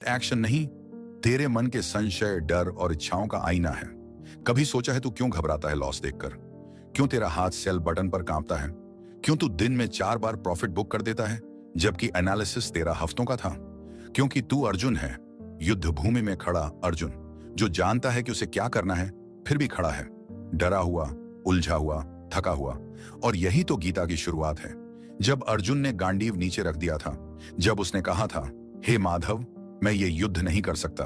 Action नहीं, तेरे मन के संशय, डर और इच्छाओं का आईना है। कभी सोचा है तू क्यों घबराता है लॉस देखकर? क्यों तेरा हाथ सेल बटन पर कांपता है? क्यों तू दिन में 4 बार प्रॉफिट बुक कर देता है जबकि एनालिसिस तेरा हफ्तों का था? क्योंकि तू अर्जुन है, युद्ध भूमि में खड़ा अर्जुन, जो जानता है कि उसे क्या करना है, फिर भी खड़ा है, डरा हुआ, उलझा हुआ, थका हुआ। और यही तो गीता की शुरुआत है। जब अर्जुन ने गांडीव नीचे रख दिया था, जब उसने कहा था, हे माधव, मैं ये युद्ध नहीं कर सकता,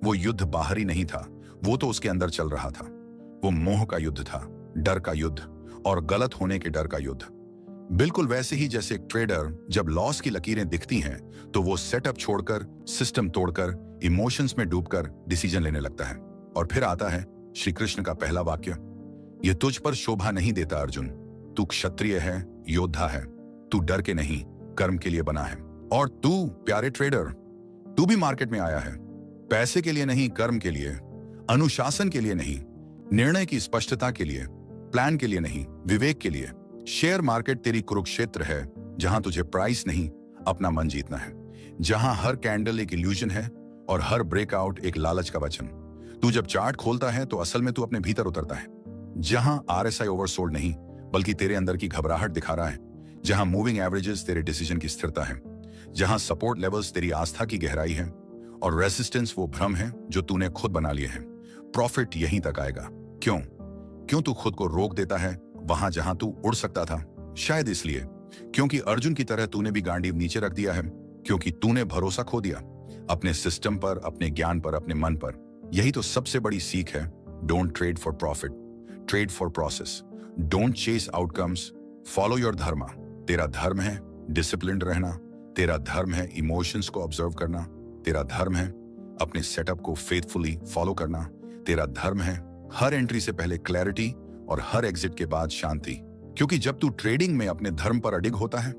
वो युद्ध बाहरी नहीं था, वो तो उसके अंदर चल रहा था। वो मोह का युद्ध था, डर का युद्ध और गलत होने के डर का युद्ध। बिल्कुल वैसे ही जैसे एक ट्रेडर जब लॉस की लकीरें दिखती हैं तो वो सेटअप छोड़कर, सिस्टम तोड़कर, इमोशंस में डूबकर डिसीजन लेने लगता है। और फिर आता है श्री कृष्ण का पहला वाक्य, ये तुझ पर शोभा नहीं देता अर्जुन, तू क्षत्रिय है, योद्धा है, तू डर के नहीं कर्म के लिए बना है। और तू प्यारे ट्रेडर, तू भी मार्केट में आया है पैसे के लिए नहीं, कर्म के लिए, अनुशासन के लिए नहीं, निर्णय की स्पष्टता के लिए, प्लान के लिए नहीं, विवेक के लिए। शेयर मार्केट तेरी कुरुक्षेत्र है, जहां तुझे प्राइस नहीं अपना मन जीतना है, जहां हर कैंडल एक इल्यूजन है और हर ब्रेकआउट एक लालच का वचन। तू जब चार्ट खोलता है तो असल में तू अपने भीतर उतरता है, जहां RSI ओवरसोल्ड नहीं बल्कि तेरे अंदर की घबराहट दिखा रहा है, जहां मूविंग एवरेजेस तेरे डिसीजन की स्थिरता है, जहां सपोर्ट लेवल्स तेरी आस्था की गहराई है और रेजिस्टेंस वो भ्रम है जो तूने खुद बना लिए हैं। प्रॉफिट यहीं तक आएगा। क्यों तू खुद को रोक देता है वहां जहां तू उड़ सकता था? शायद इसलिए क्योंकि अर्जुन की तरह तूने भी गांडीव नीचे रख दिया है, क्योंकि तूने भरोसा खो दिया अपने सिस्टम पर, अपने ज्ञान पर, अपने मन पर। यही तो सबसे बड़ी सीख है। Don't trade for profit, trade for process. Don't chase outcomes, follow your dharma. तेरा धर्म है डिसिप्लिन्ड रहना, तेरा धर्म है इमोशंस को ऑब्जर्व करना, तेरा धर्म है अपने सेटअप को फेथफुली फॉलो करना, तेरा धर्म है हर एंट्री से पहले क्लैरिटी और हर एग्जिट के बाद शांति। क्योंकि जब तू ट्रेडिंग में अपने धर्म पर अडिग होता है,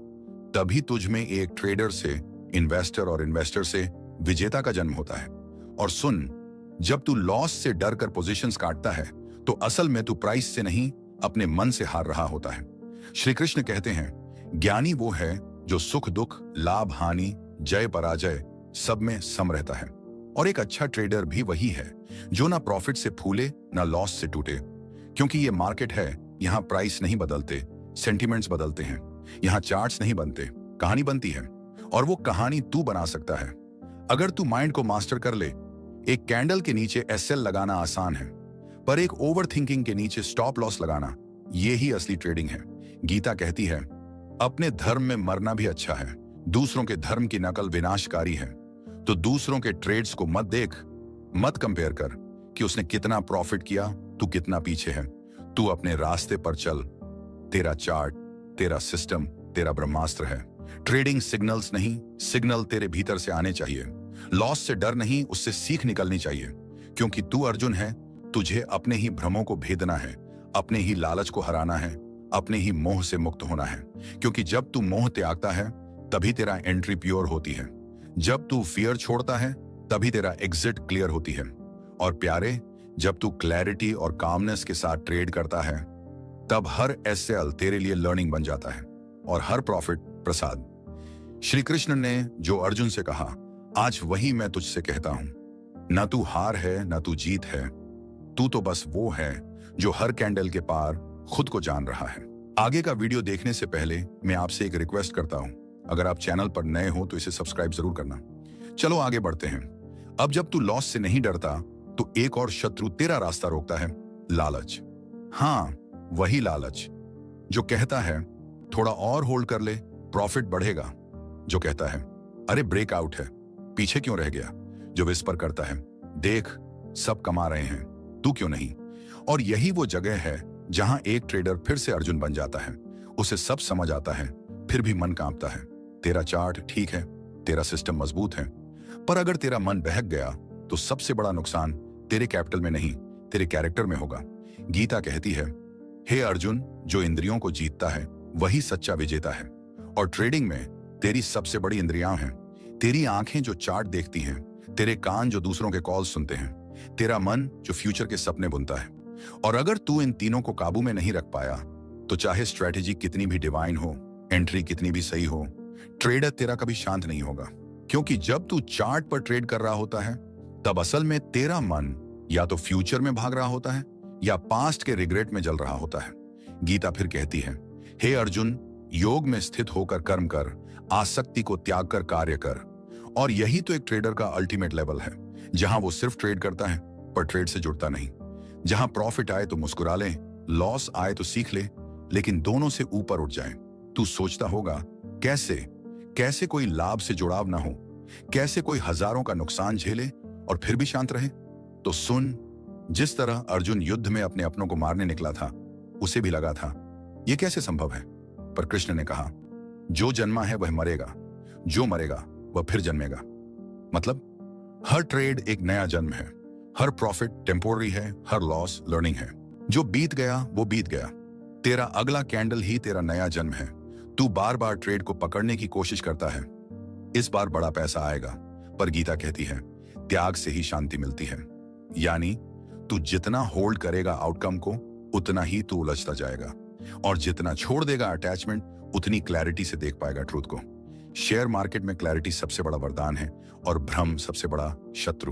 तभी तुझ में एक ट्रेडर से इन्वेस्टर और इन्वेस्टर से विजेता का जन्म होता है। और सुन, जब तू लॉस से डर कर पोजीशंस काटता है तो असल में तू प्राइस से नहीं अपने मन से हार रहा होता है। श्री कृष्ण कहते हैं, ज्ञानी वो है जो सुख दुख, लाभ हानि, जय पराजय सब में सम रहता है। और एक अच्छा ट्रेडर भी वही है जो ना प्रॉफिट से फूले ना लॉस से टूटे। क्योंकि ये मार्केट है, यहाँ प्राइस नहीं बदलते, सेंटिमेंट्स बदलते हैं। यहाँ चार्ट्स नहीं बनते, कहानी बनती है। और वो कहानी तू बना सकता है अगर तू माइंड को मास्टर कर ले। एक कैंडल के नीचे SL लगाना आसान है, पर एक ओवर थिंकिंग के नीचे स्टॉप लॉस लगाना, ये ही असली ट्रेडिंग है। गीता कहती है, अपने धर्म में मरना भी अच्छा है, दूसरों के धर्म की नकल विनाशकारी है। तो दूसरों के ट्रेड्स को मत देख, मत कंपेयर कर कि उसने कितना प्रॉफिट किया, तू कितना पीछे है। तू अपने रास्ते पर चल। तेरा चार्ट, तेरा सिस्टम, तेरा ब्रह्मास्त्र है। ट्रेडिंग सिग्नल्स नहीं, सिग्नल तेरे भीतर से आने चाहिए। लॉस से डर नहीं, उससे सीख निकलनी चाहिए। क्योंकि तू अर्जुन है, तुझे अपने ही भ्रमों को भेदना है, अपने ही लालच को हराना है, अपने ही मोह से मुक्त होना है। क्योंकि जब तू मोह त्यागता है तभी तेरा एंट्री प्योर होती है। जब तू फियर छोड़ता है तभी तेरा एग्जिट क्लियर होती है। और प्यारे, जब तू क्लैरिटी और कामनेस के साथ ट्रेड करता है तब हर SL तेरे लिए लर्निंग बन जाता है और हर प्रॉफिट प्रसाद। श्री कृष्ण ने जो अर्जुन से कहा, आज वही मैं तुझसे कहता हूं, ना तू हार है ना तू जीत है, तू तो बस वो है जो हर कैंडल के पार खुद को जान रहा है। आगे का वीडियो देखने से पहले मैं आपसे एक रिक्वेस्ट करता हूं, अगर आप चैनल पर नए हो तो इसे सब्सक्राइब जरूर करना। चलो आगे बढ़ते हैं। अब जब तू लॉस से नहीं डरता तो एक और शत्रु तेरा रास्ता रोकता है, लालच। हाँ, वही लालच जो कहता है थोड़ा और होल्ड कर ले, प्रॉफिट बढ़ेगा। जो कहता है अरे ब्रेकआउट है, पीछे क्यों रह गया। जो विस्पर करता है देख सब कमा रहे हैं, तू क्यों नहीं। और यही वो जगह है जहां एक ट्रेडर फिर से अर्जुन बन जाता है। उसे सब समझ आता है, फिर भी मन कांपता है। तेरा चार्ट ठीक है, तेरा सिस्टम मजबूत है, पर अगर तेरा मन बहक गया तो सबसे बड़ा नुकसान तेरे कैपिटल में नहीं, तेरे कैरेक्टर में होगा। गीता कहती है, हे अर्जुन, जो इंद्रियों को जीतता है वही सच्चा विजेता है। और ट्रेडिंग में तेरी सबसे बड़ी इंद्रियां हैं। तेरी आंखें जो चार्ट देखती हैं, तेरे कान जो दूसरों के कॉल सुनते हैं, तेरा मन जो फ्यूचर के सपने बुनता है। और अगर तू इन तीनों को काबू में नहीं रख पाया तो चाहे स्ट्रेटेजी कितनी भी डिवाइन हो, एंट्री कितनी भी सही हो, ट्रेडर तेरा कभी शांत नहीं होगा। क्योंकि जब तू चार्ट पर ट्रेड कर रहा होता है तब असल में तेरा मन या तो फ्यूचर में भाग रहा होता है या पास्ट के रिग्रेट में जल रहा होता है। गीता फिर कहती है, हे अर्जुन, योग में स्थित होकर कर्म कर, आसक्ति को त्याग कर कार्य कर। और यही तो एक ट्रेडर का अल्टीमेट लेवल है, जहां वो सिर्फ ट्रेड करता है पर ट्रेड से जुड़ता नहीं, जहां प्रॉफिट आए तो मुस्कुरा ले, लॉस आए तो सीख ले, लेकिन दोनों से ऊपर उठ जाए। तू सोचता होगा कैसे कैसे कोई लाभ से जुड़ाव ना हो, कैसे कोई हजारों का नुकसान झेले और फिर भी शांत रहे। तो सुन, जिस तरह अर्जुन युद्ध में अपने अपनों को मारने निकला था, उसे भी लगा था यह कैसे संभव है, पर कृष्ण ने कहा, जो जन्मा है वह मरेगा, जो मरेगा वह फिर जन्मेगा। मतलब हर ट्रेड एक नया जन्म है, हर प्रॉफिट टेम्पोररी है, हर लॉस लर्निंग है। जो बीत गया वो बीत गया, तेरा अगला कैंडल ही तेरा नया जन्म है। तू बार बार ट्रेड को पकड़ने की कोशिश करता है, इस बार बड़ा पैसा आएगा, पर गीता कहती है त्याग से ही शांति मिलती है। यानी तू जितना होल्ड करेगा आउटकम को, उतना ही तू उलझता जाएगा, और जितना छोड़ देगा अटैचमेंट, उतनी क्लैरिटी से देख पाएगा ट्रूथ को। शेयर मार्केट में क्लैरिटी सबसे बड़ा वरदान है और भ्रम सबसे बड़ा शत्रु,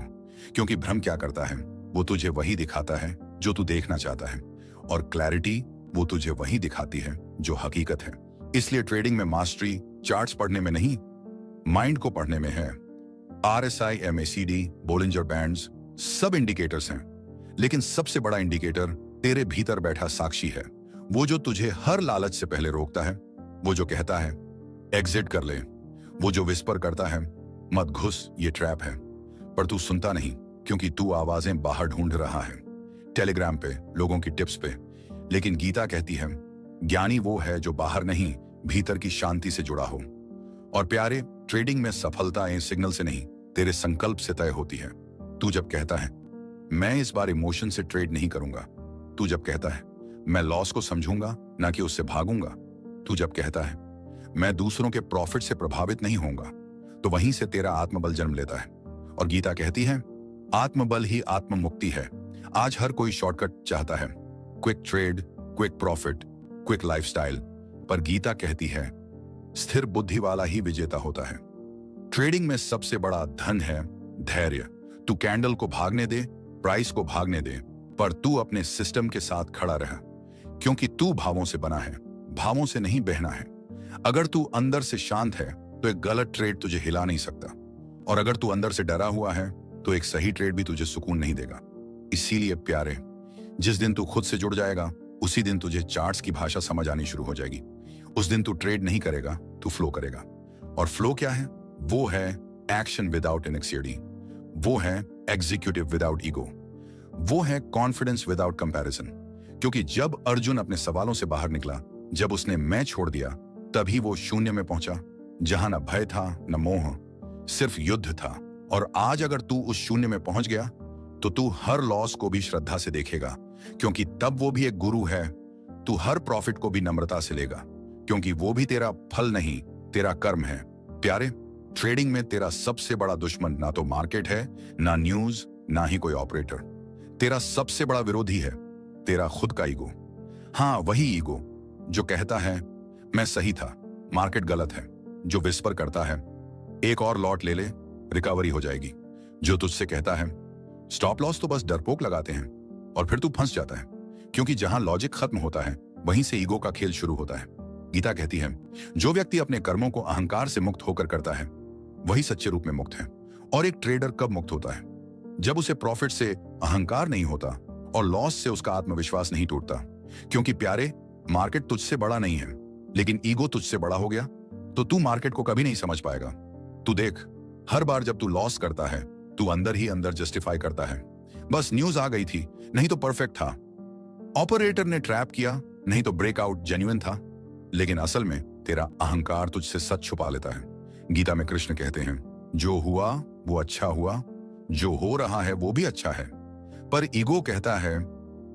क्योंकि भ्रम क्या करता है, वो तुझे वही दिखाता है जो तू देखना चाहता है, और क्लैरिटी वो तुझे वही दिखाती है जो हकीकत है। इसलिए ट्रेडिंग में मास्टरी चार्ट्स पढ़ने में नहीं, माइंड को पढ़ने में है। RSI, MACD, बोलिंजर बैंड्स सब इंडिकेटर्स हैं, लेकिन सबसे बड़ा इंडिकेटर तेरे भीतर बैठा साक्षी है, वो जो तुझे हर लालच से पहले रोकता है, वो जो कहता है एग्जिट कर ले, वो जो विस्पर करता है मत घुस, ये ट्रैप है। पर तू सुनता नहीं, क्योंकि तू आवाजें बाहर ढूंढ रहा है, टेलीग्राम पे, लोगों की टिप्स पे। लेकिन गीता कहती है ज्ञानी वो है जो बाहर नहीं, भीतर की शांति से जुड़ा हो। और प्यारे, ट्रेडिंग में सफलता एक सिग्नल से नहीं, तेरे संकल्प से तय होती है। तू जब कहता है मैं इस बार इमोशन से ट्रेड नहीं करूंगा, तू जब कहता है मैं लॉस को समझूंगा ना कि उससे भागूंगा, तू जब कहता है मैं दूसरों के प्रॉफिट से प्रभावित नहीं होऊंगा, तो वहीं से तेरा आत्मबल जन्म लेता है। और गीता कहती है आत्मबल ही आत्म मुक्ति है। आज हर कोई शॉर्टकट चाहता है, quick trade, quick profit, quick lifestyle, पर गीता कहती है स्थिर बुद्धि वाला ही विजेता होता है। ट्रेडिंग में सबसे बड़ा धन है धैर्य। तू कैंडल को भागने दे, प्राइस को भागने दे, पर तू अपने सिस्टम के साथ खड़ा रह, क्योंकि तू भावों से बना है, भावों से नहीं बहना है। अगर तू अंदर से शांत है तो एक गलत ट्रेड तुझे हिला नहीं सकता, और अगर तू अंदर से डरा हुआ है तो एक सही ट्रेड भी तुझे सुकून नहीं देगा। इसीलिए प्यारे, जिस दिन तू खुद से जुड़ जाएगा, उसी दिन तुझे चार्ट्स की भाषा समझ आनी शुरू हो जाएगी। उस दिन तू ट्रेड नहीं करेगा, तू फ्लो करेगा। और फ्लो क्या है? वो है एक्शन विदाउट एनेक्सिटी, वो है एग्जीक्यूटिव विदाउट ईगो, वो है कॉन्फिडेंस विदाउट कंपैरिजन। क्योंकि जब अर्जुन अपने सवालों से बाहर निकला, जब उसने मैं छोड़ दिया, तभी वो शून्य में पहुंचा, जहां न भय था न मोह, सिर्फ युद्ध था। और आज अगर तू उस शून्य में पहुंच गया तो तू हर लॉस को भी श्रद्धा से देखेगा, क्योंकि तब वो भी एक गुरु है। तू हर प्रॉफिट को भी नम्रता से लेगा, क्योंकि वो भी तेरा फल नहीं, तेरा कर्म है। प्यारे, ट्रेडिंग में तेरा सबसे बड़ा दुश्मन ना तो मार्केट है, ना न्यूज, ना ही कोई ऑपरेटर। तेरा सबसे बड़ा विरोधी है तेरा खुद का ईगो। हाँ, वही ईगो जो कहता है मैं सही था, मार्केट गलत है, जो विस्पर करता है एक और लॉट ले ले, रिकवरी हो जाएगी, जो तुझसे कहता है स्टॉप लॉस तो बस डरपोक लगाते हैं, और फिर तू फंस जाता है, क्योंकि जहां लॉजिक खत्म होता है वहीं से ईगो का खेल शुरू होता है। गीता कहती है जो व्यक्ति अपने कर्मों को अहंकार से मुक्त होकर करता है, वही सच्चे रूप में मुक्त है। और एक ट्रेडर कब मुक्त होता है? जब उसे प्रॉफिट से अहंकार नहीं होता और लॉस से उसका आत्मविश्वास नहीं टूटता। क्योंकि प्यारे, मार्केट तुझसे बड़ा नहीं है, लेकिन ईगो तुझसे बड़ा हो गया तो तू मार्केट को कभी नहीं समझ पाएगा। तू देख, हर बार जब तू लॉस करता है, तू अंदर ही अंदर जस्टिफाई करता है, बस न्यूज आ गई थी, नहीं तो परफेक्ट था, ऑपरेटर ने ट्रैप किया, नहीं तो ब्रेकआउट जेन्युइन था। लेकिन असल में तेरा अहंकार तुझसे सच छुपा लेता है। गीता में कृष्ण कहते हैं जो हुआ वो अच्छा हुआ, जो हो रहा है वो भी अच्छा है, पर ईगो कहता है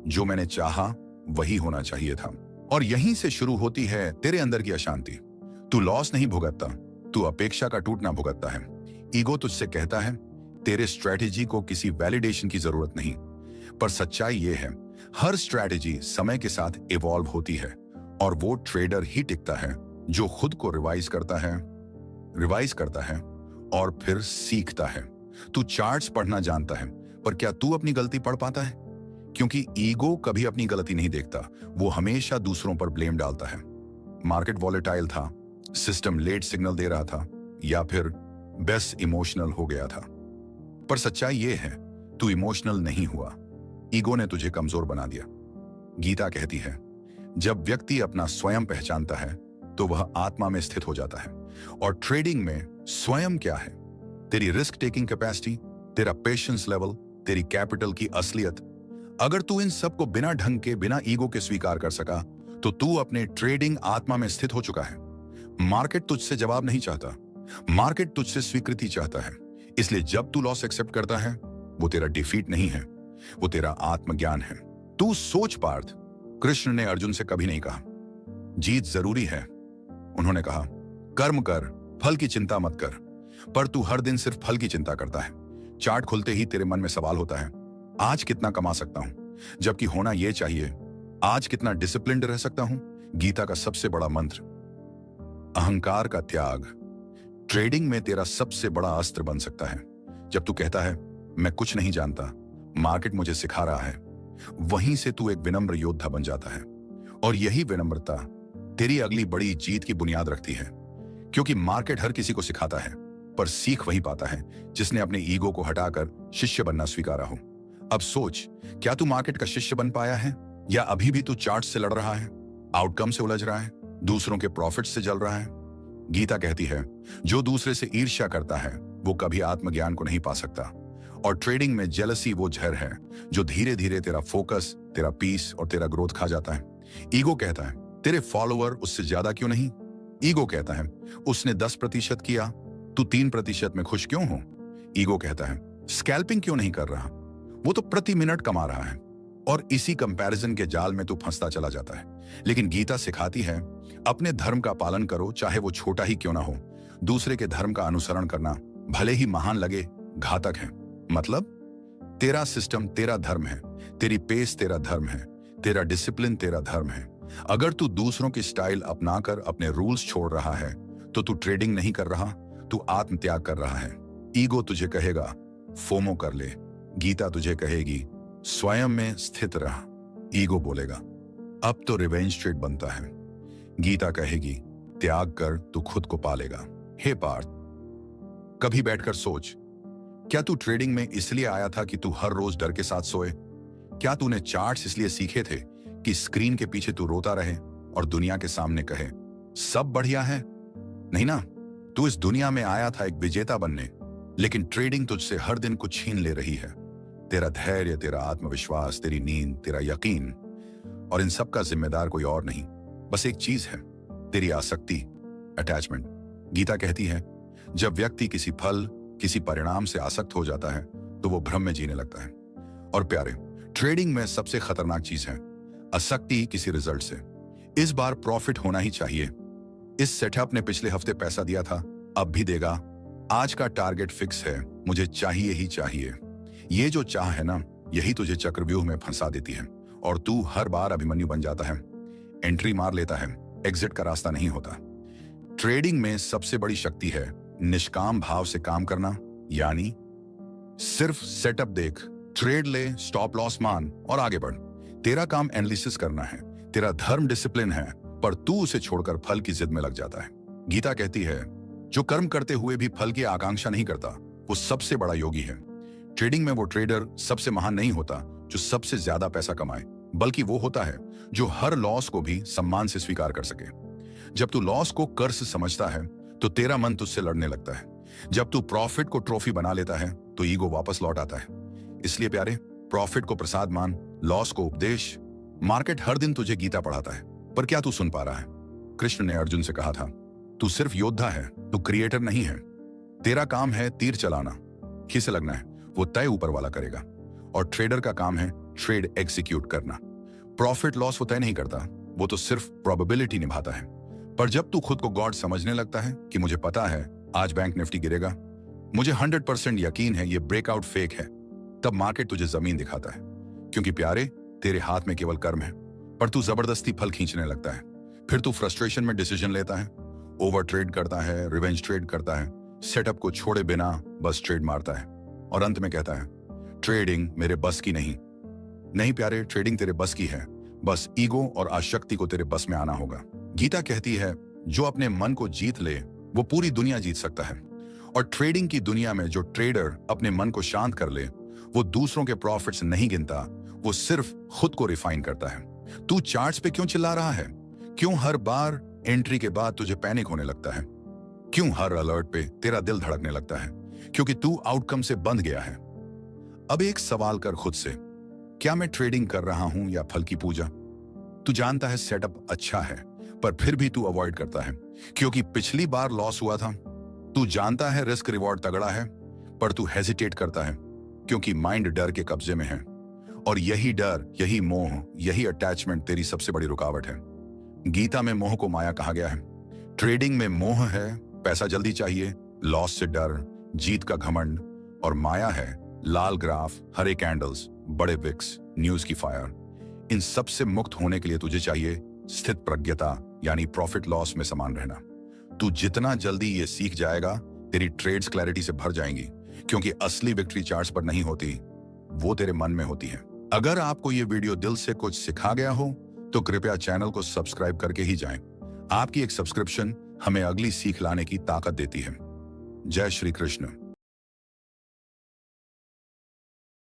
जो मैंने चाहा वही होना चाहिए था। और यहीं से शुरू होती है तेरे अंदर की अशांति। तू लॉस नहीं भुगतता, तू अपेक्षा का टूटना भुगतता है। ईगो तुझसे कहता है तेरे स्ट्रैटेजी को किसी वैलिडेशन की जरूरत नहीं, पर सच्चाई ये है हर स्ट्रैटेजी समय के साथ इवॉल्व होती है, और वो ट्रेडर ही टिकता है जो खुद को रिवाइज करता है और फिर सीखता है। तू चार्ट्स पढ़ना जानता है, पर क्या तू अपनी गलती पढ़ पाता है? क्योंकि ईगो कभी अपनी गलती नहीं देखता, वो हमेशा दूसरों पर ब्लेम डालता है। मार्केट वॉलेटाइल था, सिस्टम लेट सिग्नल दे रहा था, या फिर बस इमोशनल हो गया था। पर सच्चाई ये है, तू इमोशनल नहीं हुआ, ईगो ने तुझे कमजोर बना दिया। गीता कहती है, जब व्यक्ति अपना स्वयं पहचानता है तो वह आत्मा में स्थित हो जाता है। और ट्रेडिंग में स्वयं क्या है? तेरी रिस्क टेकिंग कैपेसिटी, तेरा पेशेंस लेवल, तेरी कैपिटल की असलियत। अगर तू इन सब को बिना ढंग के, बिना ईगो के स्वीकार कर सका, तो तू अपने ट्रेडिंग आत्मा में स्थित हो चुका है। मार्केट तुझसे जवाब नहीं चाहता, मार्केट तुझसे स्वीकृति चाहता है। इसलिए जब तू लॉस एक्सेप्ट करता है, वो तेरा डिफीट नहीं है, वो तेरा आत्मज्ञान है। तू सोच पार्थ, कृष्ण ने अर्जुन से कभी नहीं कहा जीत जरूरी है। उन्होंने कहा कर्म कर, फल की चिंता मत कर। पर तू हर दिन सिर्फ फल की चिंता करता है। चार्ट खुलते ही तेरे मन में सवाल होता है, आज कितना कमा सकता हूं? जबकि होना यह चाहिए, आज कितना डिसिप्लिन्ड रह सकता हूं? गीता का सबसे बड़ा मंत्र, अहंकार का त्याग, ट्रेडिंग में तेरा सबसे बड़ा अस्त्र बन सकता है। जब तू कहता है मैं कुछ नहीं जानता, मार्केट मुझे सिखा रहा है, वहीं से तू एक विनम्र योद्धा बन जाता है। और यही विनम्रता तेरी अगली बड़ी जीत की बुनियाद रखती है। क्योंकि मार्केट हर किसी को सिखाता है, पर सीख वही पाता है जिसने अपने ईगो को हटाकर शिष्य बनना स्वीकारा हो। अब सोच, क्या तू मार्केट का शिष्य बन पाया है, या अभी भी तू चार्ट से लड़ रहा है, आउटकम से उलझ रहा है, दूसरों के प्रॉफिट से जल रहा है? गीता कहती है, जो दूसरे से ईर्ष्या करता है वो कभी आत्मज्ञान को नहीं पा सकता। और ट्रेडिंग में जेलसी वो जहर है जो धीरे धीरे तेरा फोकस, तेरा पीस और तेरा ग्रोथ खा जाता है। ईगो कहता है तेरे फॉलोअर उससे ज्यादा क्यों नहीं? ईगो कहता है उसने 10% किया, तू 3% में खुश क्यों हो? ईगो कहता है स्कैल्पिंग क्यों नहीं कर रहा, वो तो प्रति मिनट कमा रहा है। और इसी कंपैरिजन के जाल में तू फंसता चला जाता है। लेकिन गीता सिखाती है, अपने धर्म का पालन करो, चाहे वो छोटा ही क्यों ना हो। दूसरे के धर्म का अनुसरण करना भले ही महान लगे, घातक है। मतलब तेरा सिस्टम तेरा धर्म है, तेरी पेस तेरा धर्म है, तेरा डिसिप्लिन तेरा धर्म है। अगर तू दूसरों की स्टाइल अपनाकर अपने रूल्स छोड़ रहा है, तो तू ट्रेडिंग नहीं कर रहा, तू आत्मत्याग कर रहा है। ईगो तुझे कहेगा फोमो कर ले, गीता तुझे कहेगी स्वयं में स्थित रह। ईगो बोलेगा अब तो रिवेंज ट्रेड बनता है, गीता कहेगी त्याग कर, तू खुद को पालेगा। हे पार्थ, कभी बैठकर सोच, क्या तू ट्रेडिंग में इसलिए आया था कि तू हर रोज डर के साथ सोए? क्या तूने चार्ट्स इसलिए सीखे थे कि स्क्रीन के पीछे तू रोता रहे और दुनिया के सामने कहे सब बढ़िया है? नहीं ना, तू इस दुनिया में आया था एक विजेता बनने, लेकिन ट्रेडिंग तुझसे हर दिन कुछ छीन ले रही है। तेरा धैर्य, तेरा आत्मविश्वास, तेरी नींद, तेरा यकीन। और इन सब का जिम्मेदार कोई और नहीं, बस एक चीज है, तेरी आसक्ति, अटैचमेंट। गीता कहती है जब व्यक्ति किसी फल, किसी परिणाम से आसक्त हो जाता है तो वो भ्रम में जीने लगता है। और प्यारे, ट्रेडिंग में सबसे खतरनाक चीज है आसक्ति किसी रिजल्ट से। इस बार प्रॉफिट होना ही चाहिए, इस सेटअप ने पिछले हफ्ते पैसा दिया था, अब भी देगा, आज का टारगेट फिक्स है, मुझे चाहिए ही चाहिए। ये जो चाह है ना, यही तुझे चक्रव्यूह में फंसा देती है और तू हर बार अभिमन्यु बन जाता है। एंट्री मार लेता है, एग्जिट का रास्ता नहीं होता। ट्रेडिंग में सबसे बड़ी शक्ति है निष्काम भाव से काम करना, यानी सिर्फ सेटअप देख, ट्रेड ले, स्टॉप लॉस मान और आगे बढ़। तेरा काम एनालिसिस करना है, तेरा धर्म डिसिप्लिन है, पर तू उसे छोड़कर फल की जिद में लग जाता है। गीता कहती है जो कर्म करते हुए भी फल की आकांक्षा नहीं करता, वो सबसे बड़ा योगी है। ट्रेडिंग में वो ट्रेडर सबसे महान नहीं होता जो सबसे ज्यादा पैसा कमाए, बल्कि वो होता है जो हर लॉस को भी सम्मान से स्वीकार कर सके। जब तू लॉस को कर्ज समझता है तो तेरा मन तुझसे लड़ने लगता है। जब तू प्रॉफिट को ट्रॉफी बना लेता है तो ईगो वापस लौट आता है। इसलिए प्यारे, प्रॉफिट को प्रसाद मान, लॉस को उपदेश। मार्केट हर दिन तुझे गीता पढ़ाता है, पर क्या तू सुन पा रहा है? कृष्ण ने अर्जुन से कहा था, तू सिर्फ योद्धा है, तू क्रिएटर नहीं है। तेरा काम है तीर चलाना, खीसे लगना है, वो तय ऊपर वाला करेगा। और ट्रेडर का काम है ट्रेड एग्जीक्यूट करना। प्रॉफिट लॉस वो तय नहीं करता, वो तो सिर्फ प्रोबेबिलिटी निभाता है। पर जब तू खुद को गॉड समझने लगता है कि मुझे पता है आज बैंक निफ्टी गिरेगा, मुझे 100% यकीन है ये ब्रेकआउट फेक है, तब मार्केट तुझे जमीन दिखाता है। क्योंकि प्यारे, तेरे हाथ में केवल कर्म है, पर तू जबरदस्ती फल खींचने लगता है। फिर तू फ्रस्ट्रेशन में डिसीजन लेता है, ओवर ट्रेड करता है, रिवेंज ट्रेड करता है, सेटअप को छोड़े बिना बस ट्रेड मारता है और अंत में कहता है ट्रेडिंग मेरे बस की नहीं। नहीं प्यारे, ट्रेडिंग तेरे बस की है, बस ईगो और आसक्ति को तेरे बस में आना होगा। गीता कहती है जो अपने मन को जीत ले वो पूरी दुनिया जीत सकता है, और ट्रेडिंग की दुनिया में जो ट्रेडर अपने मन को शांत कर ले वो दूसरों के प्रॉफिट्स नहीं गिनता, वो सिर्फ खुद को रिफाइन करता है। तू चार्ट्स पे क्यों चिल्ला रहा है? क्यों हर बार एंट्री के बाद तुझे पैनिक होने लगता है? क्यों हर अलर्ट पे तेरा दिल धड़कने लगता है? क्योंकि तू आउटकम से बंध गया है। अब एक सवाल कर खुद से, क्या मैं ट्रेडिंग कर रहा हूं या फल की पूजा? तू जानता है सेटअप अच्छा है, पर फिर भी तू अवॉइड करता है क्योंकि पिछली बार लॉस हुआ था। तू जानता है रिस्क रिवॉर्ड तगड़ा है, पर तू हेजिटेट करता है क्योंकि माइंड डर के कब्जे में है, और यही डर, यही मोह, यही अटैचमेंट तेरी सबसे बड़ी रुकावट है। गीता में मोह को माया कहा गया है। ट्रेडिंग में मोह है पैसा जल्दी चाहिए, लॉस से डर, जीत का घमंड, और माया है लाल ग्राफ, हरे कैंडल्स, बड़े विक्स, न्यूज की फायर। इन सब से मुक्त होने के लिए तुझे चाहिए स्थित प्रज्ञता, यानी प्रॉफिट लॉस में समान रहना। तू जितना जल्दी ये सीख जाएगा तेरी ट्रेड्स क्लैरिटी से भर जाएंगी, क्योंकि असली विक्ट्री चार्ट्स पर नहीं होती, वो तेरे मन में होती है। अगर आपको ये वीडियो दिल से कुछ सिखा गया हो तो कृपया चैनल को सब्सक्राइब करके ही जाएं। आपकी एक सब्सक्रिप्शन हमें अगली सीख लाने की ताकत देती है। जय श्री कृष्ण।